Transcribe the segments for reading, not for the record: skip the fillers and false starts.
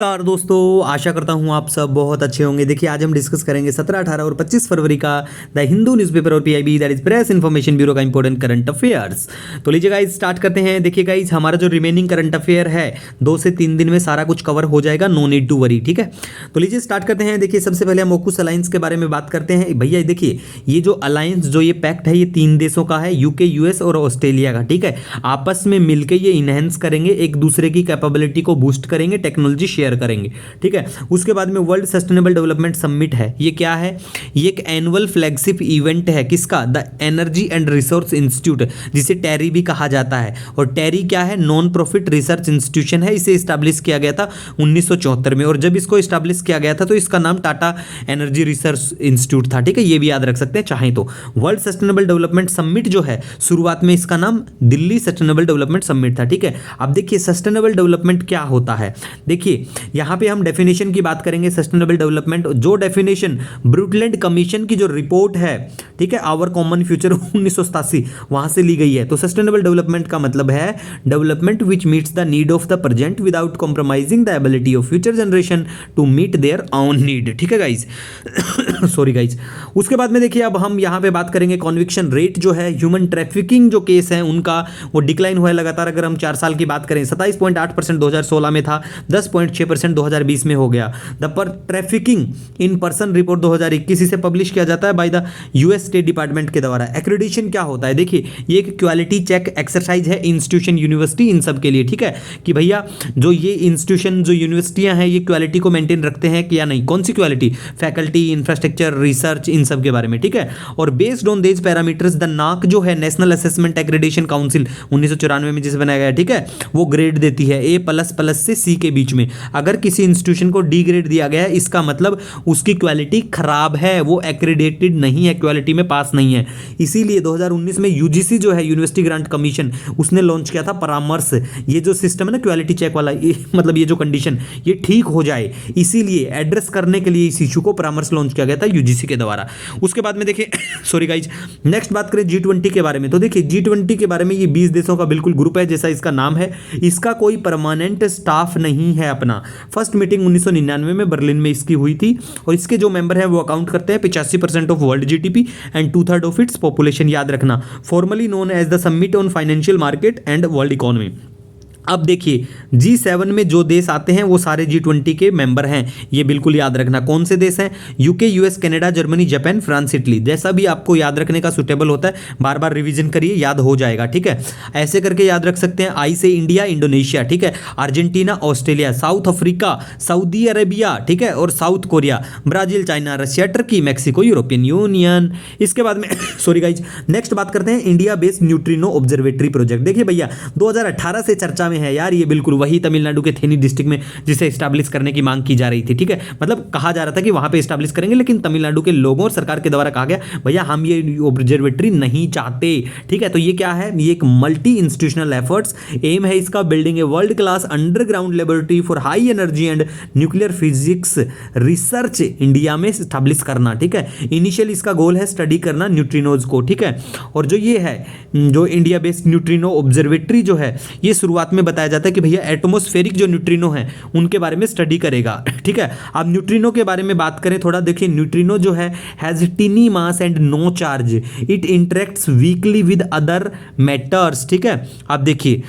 नमस्कार दोस्तों, आशा करता हूँ आप सब बहुत अच्छे होंगे। देखिए आज हम डिस्कस करेंगे 17, 18 और 25 फरवरी का द हिंदू न्यूज़पेपर और PIB that is press information bureau का इंपॉर्टेंट करंट अफेयर्स। तो लीजिए गाइस स्टार्ट करते हैं। देखिए गाइस हमारा जो रिमेनिंग करंट अफेयर है 2 से 3 दिन में सारा कुछ कवर हो जाएगा, नो नीड टू वरी। ठीक है, तो लीजिए स्टार्ट करते हैं। देखिए सबसे पहले हम ओकुस अलायंस के बारे में बात करते हैं। भैया देखिए ये जो अलायंस जो ये पैक्ट है ये 3 देशों का है, यूके, यूएस और ऑस्ट्रेलिया का। ठीक है, आपस में मिलकर ये इनहेंस करेंगे, एक दूसरे की कैपेबिलिटी को बूस्ट करेंगे, टेक्नोलॉजी शेयर करेंगे। ठीक है, उसके बाद में वर्ल्ड सस्टेनेबल डेवलपमेंट समिट है। ये क्या है? ये एक एनुअल फ्लैगशिप इवेंट है। किसका? The energy and resource institute, जिसे टेरी भी कहा जाता है। और टेरी क्या है? नॉन प्रॉफिट रिसर्च इंस्टीट्यूशन है। इसे स्टैब्लिश किया गया था 1974 में, और जब इसको स्टैब्लिश किया गया था तो इसका नाम टाटा एनर्जी रिसर्च इंस्टीट्यूट था। ठीक है, ये भी याद रख सकते हैं चाहें तो। वर्ल्ड सस्टेनेबल डेवलपमेंट समिट जो है शुरुआत में इसका नाम दिल्ली सस्टेनेबल डेवलपमेंट समिट था। ठीक है, अब देखिए सस्टेनेबल डेवलपमेंट क्या होता है। देखिए यहां पे हम डेफिनेशन की बात करेंगे। सस्टेनेबल डेवलपमेंट जो डेफिनेशन ब्रुटलैंड कमीशन की जो रिपोर्ट है, ठीक है, आवर कॉमन फ्यूचर 1987 वहां से ली गई है। तो सस्टेनेबल डेवलपमेंट का मतलब है development which meets the need of the present without compromising the ability of future generation to meet their own need. ठीक है गाइज, सॉरी गाइज। उसके बाद में देखिए अब हम यहां पे बात करेंगे कॉन्विक्शन रेट जो है, ह्यूमन ट्रैफिकिंग जो केस है उनका वो डिक्लाइन हुआ है लगातार। अगर हम 4 साल की बात करें 27.8% 2016 में था, 10.6% 2020 में हो गया। द पर ट्रैफिकिंग इन पर्सन रिपोर्ट 2021 इसे पब्लिश किया जाता है by the US state department के द्वारा। एक्रेडिटेशन क्या होता है? देखिए ये एक क्वालिटी चेक एक्सरसाइज है इंस्टीट्यूशन, यूनिवर्सिटी, इन सब के लिए। ठीक है, कि भैया जो ये इंस्टीट्यूशन जो यूनिवर्सिटियां हैं ये क्वालिटी को मेंटेन रखते हैं कि या नहीं। कौन सी क्वालिटी? फैकल्टी, इंफ्रास्ट्रक्चर, रिसर्च, इन सब के बारे में। ठीक है, और बेस्ड ऑन देज पैरामीटर्स द नाक जो है नेशनल असेसमेंट एक्रेडिटेशन काउंसिल 1994 में जिसे बनाया गया, ठीक है, वो ग्रेड देती है A++ से C के बीच में। अगर किसी इंस्टीट्यूशन को डी ग्रेड दिया गया है इसका मतलब उसकी क्वालिटी खराब है, वो एक्रेडिटेड नहीं है, क्वालिटी में पास नहीं है। इसीलिए 2019 में यूजीसी जो है यूनिवर्सिटी ग्रांट कमीशन उसने लॉन्च किया था परामर्श। ये जो सिस्टम है ना क्वालिटी चेक वाला, ये मतलब ये जो कंडीशन ये ठीक हो जाए, इसीलिए एड्रेस करने के लिए इस इशू को परामर्श लॉन्च किया गया था यूजीसी के द्वारा। उसके बाद में देखिए सॉरी गाइज, नेक्स्ट बात करें G20 के बारे में। तो देखिए G20 के बारे में ये 20 देशों का बिल्कुल ग्रुप है जैसा इसका नाम है। इसका कोई परमानेंट स्टाफ नहीं है अपना। फर्स्ट मीटिंग 1999 में बर्लिन में इसकी हुई थी, और इसके जो मेंबर हैं वो अकाउंट करते हैं 85% of world GDP and 2/3 of its population. याद रखना, formally known as the summit on financial market and world economy. अब देखिए G7 में जो देश आते हैं वो सारे G20 के मेंबर हैं, ये बिल्कुल याद रखना। कौन से देश हैं? UK, US, Canada, Germany, Japan, France, Italy. जैसा भी आपको याद रखने का सुटेबल होता है बार बार रिवीजन करिए, याद हो जाएगा। ठीक है, ऐसे करके याद रख सकते हैं। आई से इंडिया, इंडोनेशिया, ठीक है, Argentina, Australia, south Africa, Saudi Arabia, ठीक है, और south Korea, Brazil, China, Russia, Turkey, Mexico, European union. इसके बाद में सॉरी गाइज, नेक्स्ट बात करते हैं India based neutrino observatory project. देखिए भैया 2018 से चर्चा में है यार, ये बिल्कुल वही तमिलनाडु के थेनी डिस्ट्रिक्ट में जिसे एस्टैब्लिश करने की मांग की जा रही थी। ठीक है, मतलब कहा जा रहा था कि वहां पे एस्टैब्लिश करेंगे, लेकिन तमिलनाडु के लोगों और सरकार के द्वारा कहा गया भैया हम ये ऑब्जर्वेटरी नहीं चाहते। ठीक है, तो ये क्या है? ये एक मल्टी इंस्टीट्यूशनल एफर्ट्स एम है इसका building a world class underground laboratory for high energy and nuclear physics research India में एस्टैब्लिश करना। ठीक है, इनिशियल इसका गोल है स्टडी करना न्यूट्रिनोज को। ठीक है, और जो ये है जो इंडिया बेस्ड न्यूट्रिनो ऑब्जर्वेटरी जो है ये शुरुआत में बताया जाता है कि भैया एटमॉस्फेरिक जो न्यूट्रिनो है उनके बारे में स्टडी करेगा। ठीक है, अब न्यूट्रिनो के बारे में बात करें थोड़ा, देखिए न्यूट्रिनो जो है has tiny mass and no charge, it interacts weakly with other matters. ठीक है, अब देखिए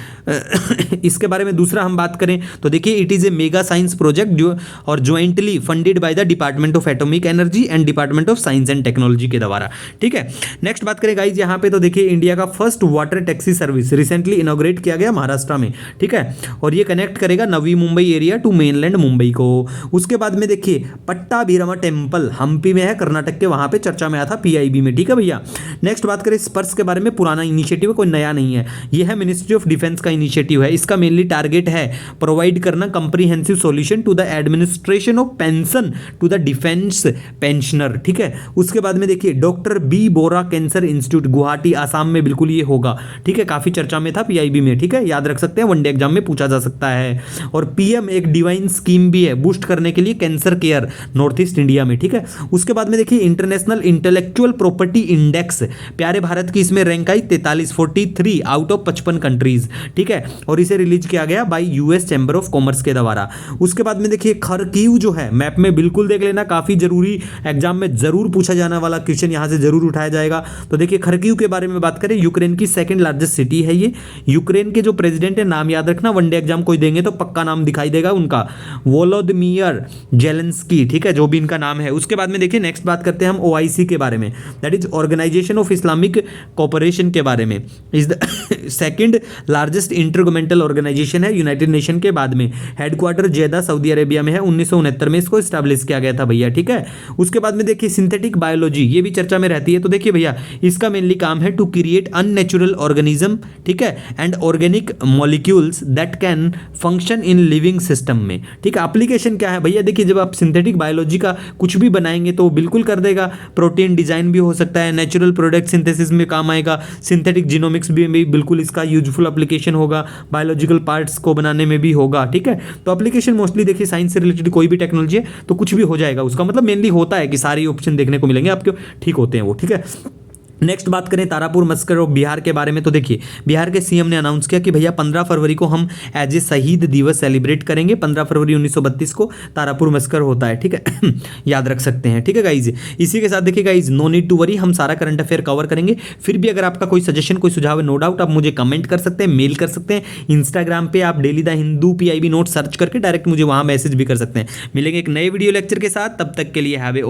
इसके बारे में दूसरा हम बात करें तो देखिए it is a mega science project जो और jointly funded by the department of atomic energy and department of science and technology के द्वारा। ठीक है, नेक्स्ट बात करें गाइज यहाँ पे तो देखिए इंडिया का first water taxi service recently inaugurate किया गया महाराष्ट्र में। ठीक है, और ये कनेक्ट करेगा Navi Mumbai area to mainland Mumbai को। उसके बाद में देखिए पट्टाभिरामा टेम्पल हम्पी में है कर्नाटक के, वहां पे चर्चा में आया था पीआईबी में। ठीक है भैया, नेक्स्ट बात करें स्पर्श के बारे में, पुराना इनिशिएटिव है, कोई नया नहीं है। ये है मिनिस्ट्री ऑफ डिफेंस का इनिशिएटिव है। इसका मेनली टारगेट है प्रोवाइड करना comprehensive solution to the administration of pension to the defence pensioner. ठीक है, उसके बाद में देखिए doctor B Bora cancer institute Guwahati Assam में बिल्कुल ये होगा। ठीक है, काफी चर्चा में था पीआईबी में। ठीक है, याद रख सकते हैं वनडे एग्जाम में पूछा जा सकता है। और पीएम एक डिवाइन स्कीम भी है बूस्ट करने के लिए cancer care north east India में, ठीक है। उसके बाद में देखिए इंटरनेशनल इंटेलेक्चुअल प्रॉपर्टी इंडेक्स, प्यारे भारत की इसमें rank I 43 out of 55 countries, ठीक है। और इसे रिलीज किया गया bye US chamber of commerce के द्वारा। उसके बाद में देखिए खरकीव जो है मैप में बिल्कुल देख लेना, काफी जरूरी एग्जाम में जरूर पूछा जाने वाला क्वेश्चन यहां से जरूर उठाया जाएगा। तो देखिए खरकीव के बारे में बात करें, यूक्रेन की सेकंड लार्जेस्ट सिटी है ये। यूक्रेन के जो प्रेसिडेंट है, नाम याद रखना, वनडे एग्जाम कोई देंगे तो पक्का नाम दिखाई देगा उनका, वोलोदिमीर जेलेंस्की, ठीक है, जो भी इनका नाम है। उसके बाद में देखिए नेक्स्ट बात करते हैं हम ओआईसी के बारे में, that is organisation of Islamic cooperation के बारे में। Is the second largest intergovernmental organisation है यूनाइटेड नेशन के बाद में। हेडक्वार्टर जेदा सऊदी अरेबिया में है। 1969 में इसको स्टैब्लिश किया गया था भैया, ठीक है। उसके बाद में देखिए सिंथेटिक बायोलॉजी, ये भी चर्चा में रहती है। तो देखिए भैया इसका मेनली काम है टू क्रिएट अननेचुरल ऑर्गेनिज्म, ठीक है, and organic molecules that can function in living system में, ठीक है। एप्लीकेशन क्या है भैया, देखिए जब आप सिंथेटिक बायोलॉजी का कुछ भी बनाएंगे तो बिल्कुल कर देगा। प्रोटीन डिजाइन भी हो सकता है, नेचुरल प्रोडक्ट सिंथेसिस में काम आएगा, सिंथेटिक जीनोमिक्स भी बिल्कुल इसका यूजफुल एप्लीकेशन होगा, बायोलॉजिकल पार्ट्स को बनाने में भी होगा, ठीक है। तो एप्लीकेशन मोस्टली देखिए साइंस से रिलेटेड कोई भी टेक्नोलॉजी है तो कुछ भी हो जाएगा, उसका मतलब मेनली होता है कि सारे ऑप्शन देखने को मिलेंगे आपको, ठीक होते हैं वो, ठीक है। नेक्स्ट बात करें तारापुर मस्कर और बिहार के बारे में। तो देखिए बिहार के सीएम ने अनाउंस किया कि भैया 15 फरवरी को हम एज ए शहीद दिवस सेलिब्रेट करेंगे। 15 फरवरी 1932 को तारापुर मस्कर होता है, ठीक है। याद रख सकते हैं, ठीक है गाइज। इसी के साथ देखिए guys no need to worry, हम सारा करंट अफेयर कवर करेंगे। फिर भी अगर आपका कोई सजेशन कोई सुझाव है, नो डाउट आप मुझे कमेंट कर सकते हैं, मेल कर सकते हैं, इंस्टाग्राम पे आप daily the Hindu PIB note search करके डायरेक्ट मुझे वहां मैसेज भी कर सकते हैं। मिलेंगे एक नए वीडियो लेक्चर के साथ, तब तक के लिए हैव ए